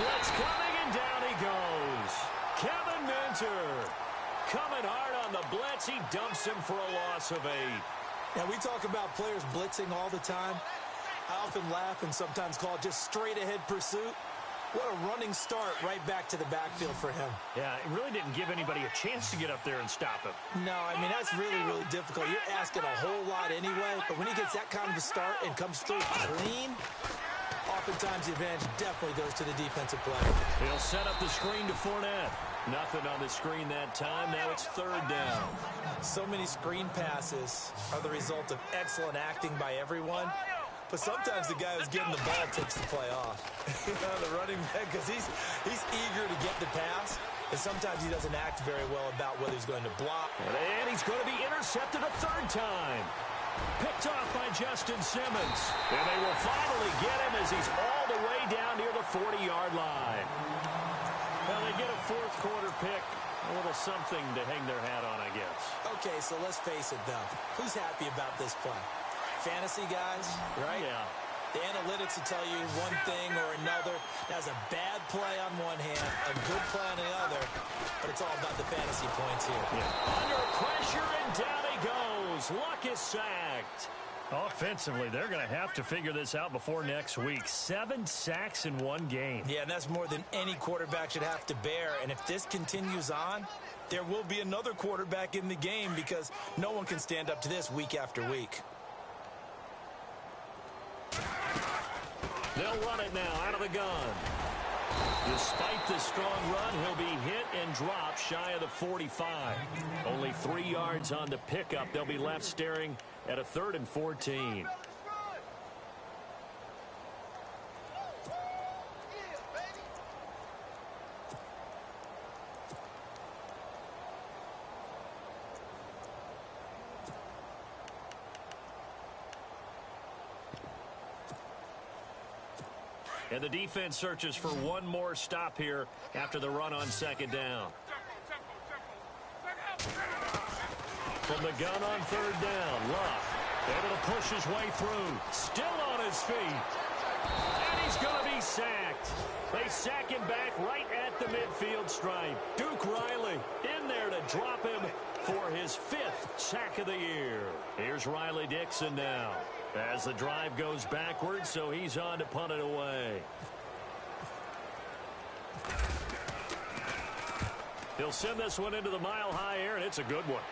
S2: Blitz coming, and down he goes. Kevin Minter coming hard on the blitz. He dumps him for a loss of 8.
S3: Now, we talk about players blitzing all the time. I often laugh and sometimes call it just straight-ahead pursuit. What a running start right back to the backfield for him.
S2: Yeah, it really didn't give anybody a chance to get up there and stop him.
S3: No, I mean, that's really, really difficult. You're asking a whole lot anyway, but when he gets that kind of a start and comes through clean, oftentimes the advantage definitely goes to the defensive player.
S2: He'll set up the screen to Fournette. Nothing on the screen that time. Now it's 3rd down.
S3: So many screen passes are the result of excellent acting by everyone. But sometimes the guy who's getting the ball takes the play off. The running back, because he's eager to get the pass. And sometimes he doesn't act very well about whether he's going to block.
S2: And he's going to be intercepted a 3rd time. Picked off by Justin Simmons. And they will finally get him as he's all the way down near the 40-yard line. Well, they get a 4th quarter pick. A little something to hang their hat on, I guess.
S3: Okay, so let's face it, though. Who's happy about this play? Fantasy guys, right?
S2: Yeah.
S3: The analytics will tell you one thing or another. That's a bad play on one hand, a good play on the other, but it's all about the fantasy points here.
S2: Yeah. Under pressure, and down he goes. Luck is sacked. Offensively, they're going to have to figure this out before next week. 7 sacks in 1 game.
S3: Yeah, and that's more than any quarterback should have to bear. And if this continues on, there will be another quarterback in the game because no one can stand up to this week after week.
S2: They'll run it now out of the gun. Despite the strong run, he'll be hit and dropped shy of the 45. Only 3 yards on the pickup. They'll be left staring at a 3rd and 14. And the defense searches for one more stop here after the run on 2nd down. From the gun on 3rd down, Luck able to push his way through. Still on his feet. And he's going to be sacked. They sack him back right at the midfield stripe. Duke Riley in there to drop him for his 5th sack of the year. Here's Riley Dixon now as the drive goes backwards, so he's on to punt it away. He'll send this one into the mile-high air, and it's a good one.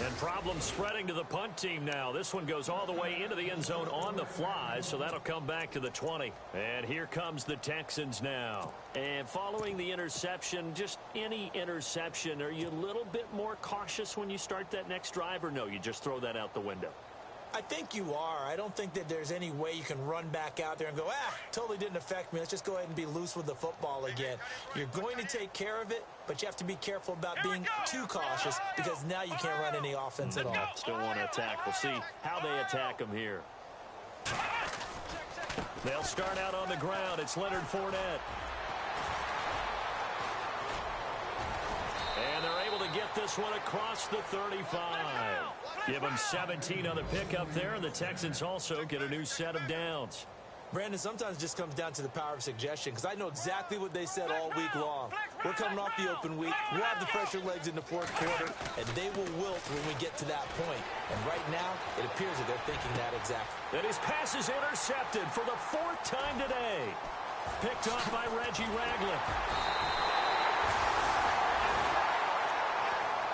S2: And problems spreading to the punt team now. This one goes all the way into the end zone on the fly, so that'll come back to the 20. And here comes the Texans now. And following the interception, just any interception, are you a little bit more cautious when you start that next drive, or no, you just throw that out the window?
S3: I think you are. I don't think that there's any way you can run back out there and go, totally didn't affect me. Let's just go ahead and be loose with the football again. You're going to take care of it, but you have to be careful about being too cautious because now you can't run any offense at all.
S2: Still want to attack. We'll see how they attack him here. They'll start out on the ground. It's Leonard Fournette. And they're able to get this one across the 35. Give them 17 on the pickup there, and the Texans also get a new set of downs.
S3: Brandon, sometimes it just comes down to the power of suggestion, because I know exactly what they said all week long. We're coming off the open week. We'll have the fresher legs in the 4th quarter, and they will wilt when we get to that point. And right now, it appears that they're thinking that exactly.
S2: And his pass is intercepted for the 4th time today. Picked off by Reggie Ragland.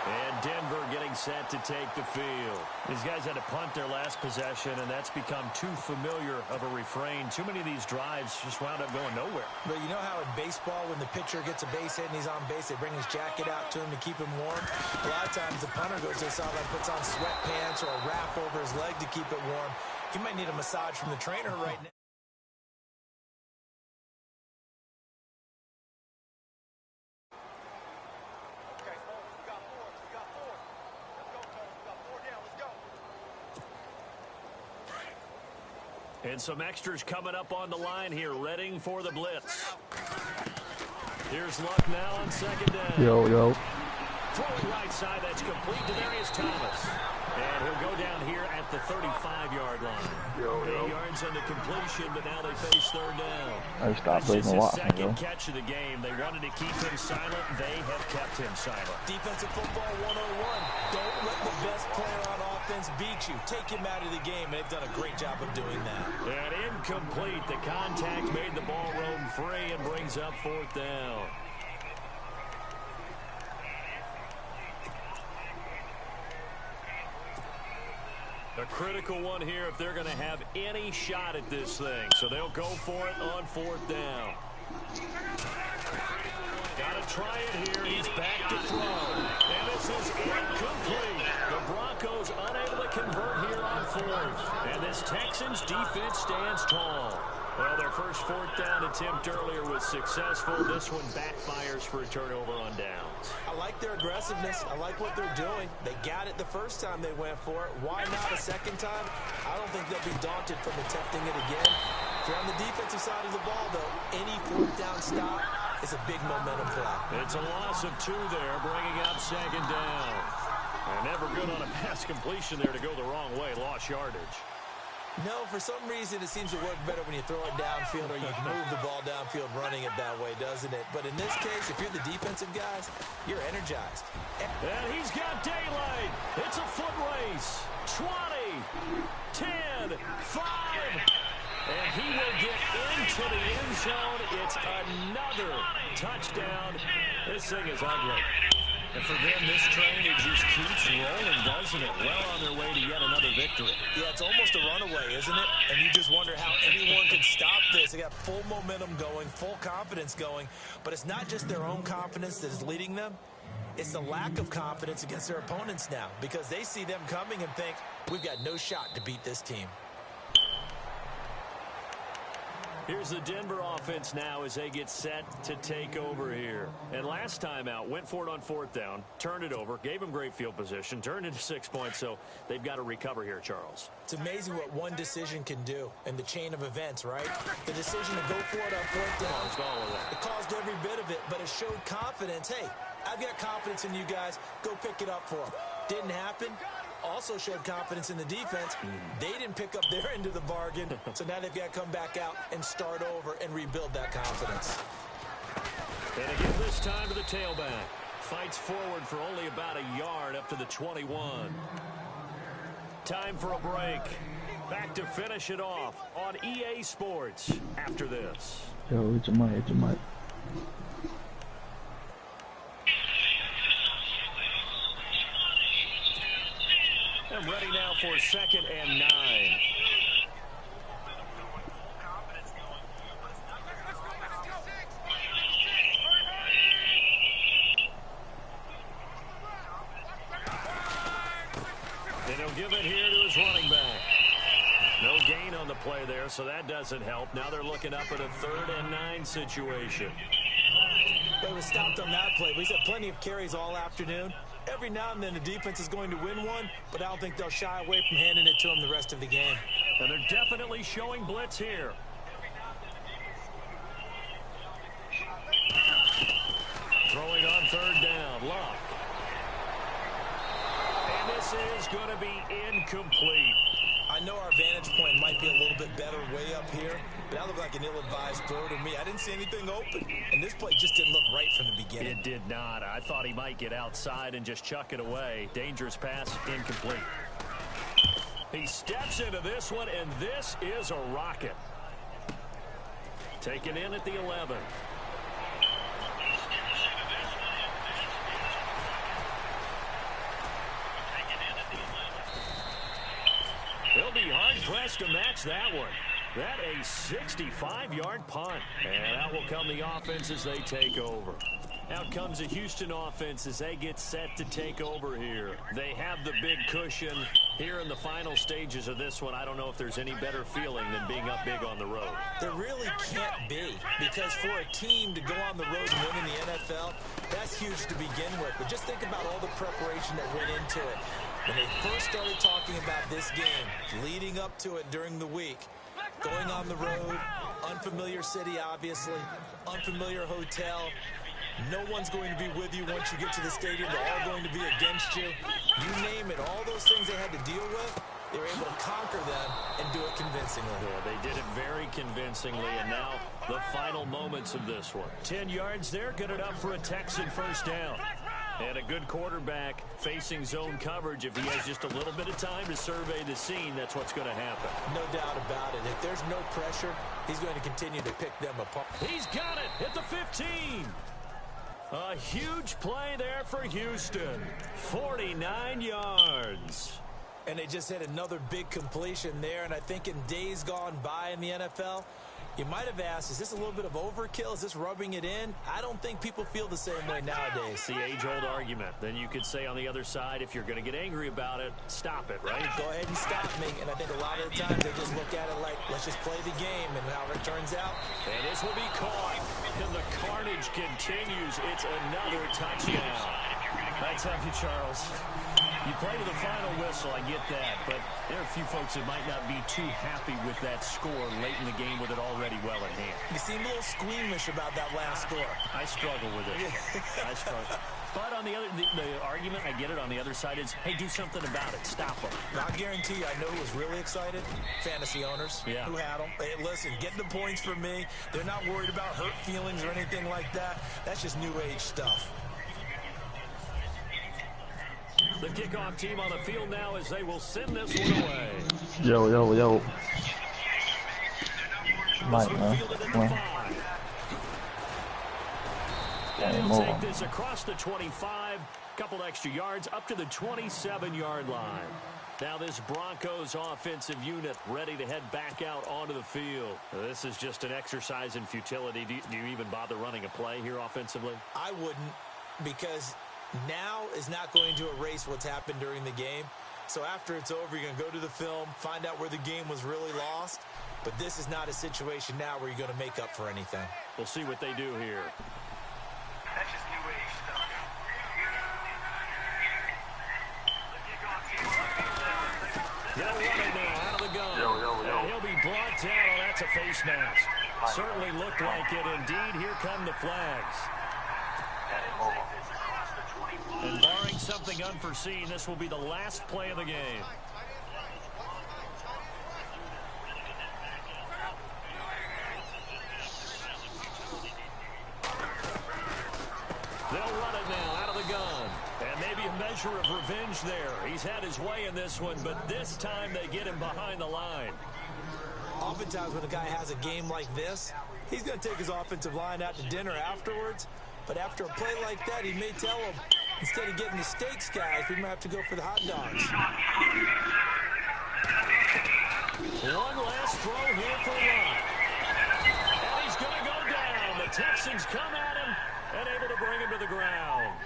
S2: And Denver getting set to take the field. These guys had to punt their last possession, and that's become too familiar of a refrain. Too many of these drives just wound up going nowhere.
S3: But you know how in baseball, when the pitcher gets a base hit and he's on base, they bring his jacket out to him to keep him warm? A lot of times the punter goes to the sideline, puts on sweatpants or a wrap over his leg to keep it warm. He might need a massage from the trainer right now.
S2: And some extras coming up on the line here, readying for the blitz. Here's Luck now on 2nd down.
S6: Yo.
S2: Throwing right side, that's complete to Darius Thomas. And he'll go down here at the 35-yard line. 8 yards on the completion, but now they face 3rd down.
S6: I stopped
S2: That's just
S6: a lot.
S2: his 2nd catch of the game. They wanted to keep him silent. They have kept him silent.
S3: Defensive football 101. Don't let the best player on offense beat you. Take him out of the game, and they've done a great job of doing that.
S2: And incomplete. The contact made the ball roam free and brings up 4th down. A critical one here if they're going to have any shot at this thing. So they'll go for it on 4th down. Got to try it here. He's back to throw. And this is incomplete. The Broncos unable to convert here on 4th. And this Texans defense stands tall. Well, their first 4th down attempt earlier was successful. This one backfires for a turnover on downs.
S3: I like their aggressiveness. I like what they're doing. They got it the first time they went for it. Why not a second time? I don't think they'll be daunted from attempting it again. If you're on the defensive side of the ball, though, any 4th down stop is a big momentum play.
S2: It's a loss of 2 there, bringing up 2nd down. And never good on a pass completion there to go the wrong way. Lost yardage.
S3: No, for some reason it seems to work better when you throw it downfield or you move the ball downfield running it that way, doesn't it? But in this case, if you're the defensive guys, you're energized.
S2: And he's got daylight. It's a foot race. 20, 10, 5. And he will get into the end zone. It's another touchdown. This thing is ugly. And for them, this train, it just keeps rolling, doesn't it? Well on their way to yet another victory.
S3: Yeah, it's almost a runaway, isn't it? And you just wonder how anyone can stop this. They got full momentum going, full confidence going, but it's not just their own confidence that is leading them. It's the lack of confidence against their opponents now because they see them coming and think, we've got no shot to beat this team.
S2: Here's the Denver offense now as they get set to take over here. And last time out, went for it on 4th down, turned it over, gave them great field position, turned into 6 points, so they've got to recover here, Charles.
S3: It's amazing what one decision can do in the chain of events, right? The decision to go for it on 4th down, it caused every bit of it, but it showed confidence. Hey, I've got confidence in you guys. Go pick it up for them. Didn't happen. Also showed confidence in the defense. They didn't pick up their end of the bargain, so now they've got to come back out and start over and rebuild that confidence.
S2: And again this time to the tailback. Fights forward for only about a yard up to the 21. Time for a break. Back to finish it off on EA Sports after this.
S6: Yo, it's Mike.
S2: I'm ready now for 2nd and 9. And he'll give it here to his running back. No gain on the play there, so that doesn't help. Now they're looking up at a 3rd and 9 situation.
S3: They were stopped on that play. He's had plenty of carries all afternoon. Every now and then the defense is going to win one, but I don't think they'll shy away from handing it to him the rest of the game.
S2: And they're definitely showing blitz here. Throwing on 3rd down, Luck. And this is going to be incomplete.
S3: I know our vantage point might be a little bit better way up here, but that looked like an ill-advised throw to me. I didn't see anything open, and this play just didn't look right from the beginning.
S2: It did not. I thought he might get outside and just chuck it away. Dangerous pass, incomplete. He steps into this one, and this is a rocket. Taken in at the 11. He'll be hard-pressed to match that one. That a 65-yard punt. And out will come the offense as they take over. Out comes the Houston offense as they get set to take over here. They have the big cushion here in the final stages of this one. I don't know if there's any better feeling than being up big on the road.
S3: There really can't be, because for a team to go on the road and win in the NFL, that's huge to begin with. But just think about all the preparation that went into it. When they first started talking about this game, leading up to it during the week, going on the road, unfamiliar city, obviously, unfamiliar hotel. No one's going to be with you once you get to the stadium. They're all going to be against you. You name it, all those things they had to deal with, they were able to conquer them and do it convincingly.
S2: Yeah, they did it very convincingly, and now the final moments of this one. 10 yards there, good enough for a Texan 1st down. And a good quarterback facing zone coverage. If he has just a little bit of time to survey the scene, that's what's going to happen.
S3: No doubt about it. If there's no pressure, he's going to continue to pick them apart.
S2: He's got it at the 15. A huge play there for Houston. 49 yards.
S3: And they just had another big completion there. And I think in days gone by in the NFL, you might have asked, is this a little bit of overkill? Is this rubbing it in? I don't think people feel the same way nowadays.
S2: The age-old argument. Then you could say on the other side, if you're going to get angry about it, stop it, right?
S3: Go ahead and stop me. And I think a lot of the times they just look at it like, let's just play the game. And how it turns out.
S2: And this will be caught. And the carnage continues. It's another touchdown. I tell you, Charles, you play to the final whistle, I get that, but there are a few folks that might not be too happy with that score late in the game with it already well in hand.
S3: You seem a little squeamish about that last score.
S2: I struggle with it. I struggle. But on the other, the argument, I get it, on the other side is, hey, do something about it. Stop them.
S3: I guarantee you, I know who was really excited. Fantasy owners who had them. Hey, listen, get the points from me. They're not worried about hurt feelings or anything like that. That's just new age stuff.
S2: The kickoff team on the field now as they will send this one away.
S6: Yo. Mike, man. Come on.
S2: And they'll take this across the 25, couple extra yards up to the 27-yard line. Now this Broncos offensive unit ready to head back out onto the field. This is just an exercise in futility. Do you even bother running a play here offensively?
S3: I wouldn't, because now is not going to erase what's happened during the game. So after it's over, you're going to go to the film, find out where the game was really lost. But this is not a situation now where you're going to make up for anything.
S2: We'll see what they do here.
S5: That's just new age stuff.
S2: They'll run it now out of the gun. And he'll be brought down. Oh, that's a face mask. Certainly looked like it. Indeed, here come the flags. And barring something unforeseen, this will be the last play of the game. They'll run it now out of the gun. And maybe a measure of revenge there. He's had his way in this one, but this time they get him behind the line.
S3: Oftentimes when a guy has a game like this, he's going to take his offensive line out to dinner afterwards. But after a play like that, he may tell him, instead of getting the steaks, guys, we might have to go for the hot dogs.
S2: One last throw here for Lott. And he's going to go down. The Texans come at him and able to bring him to the ground.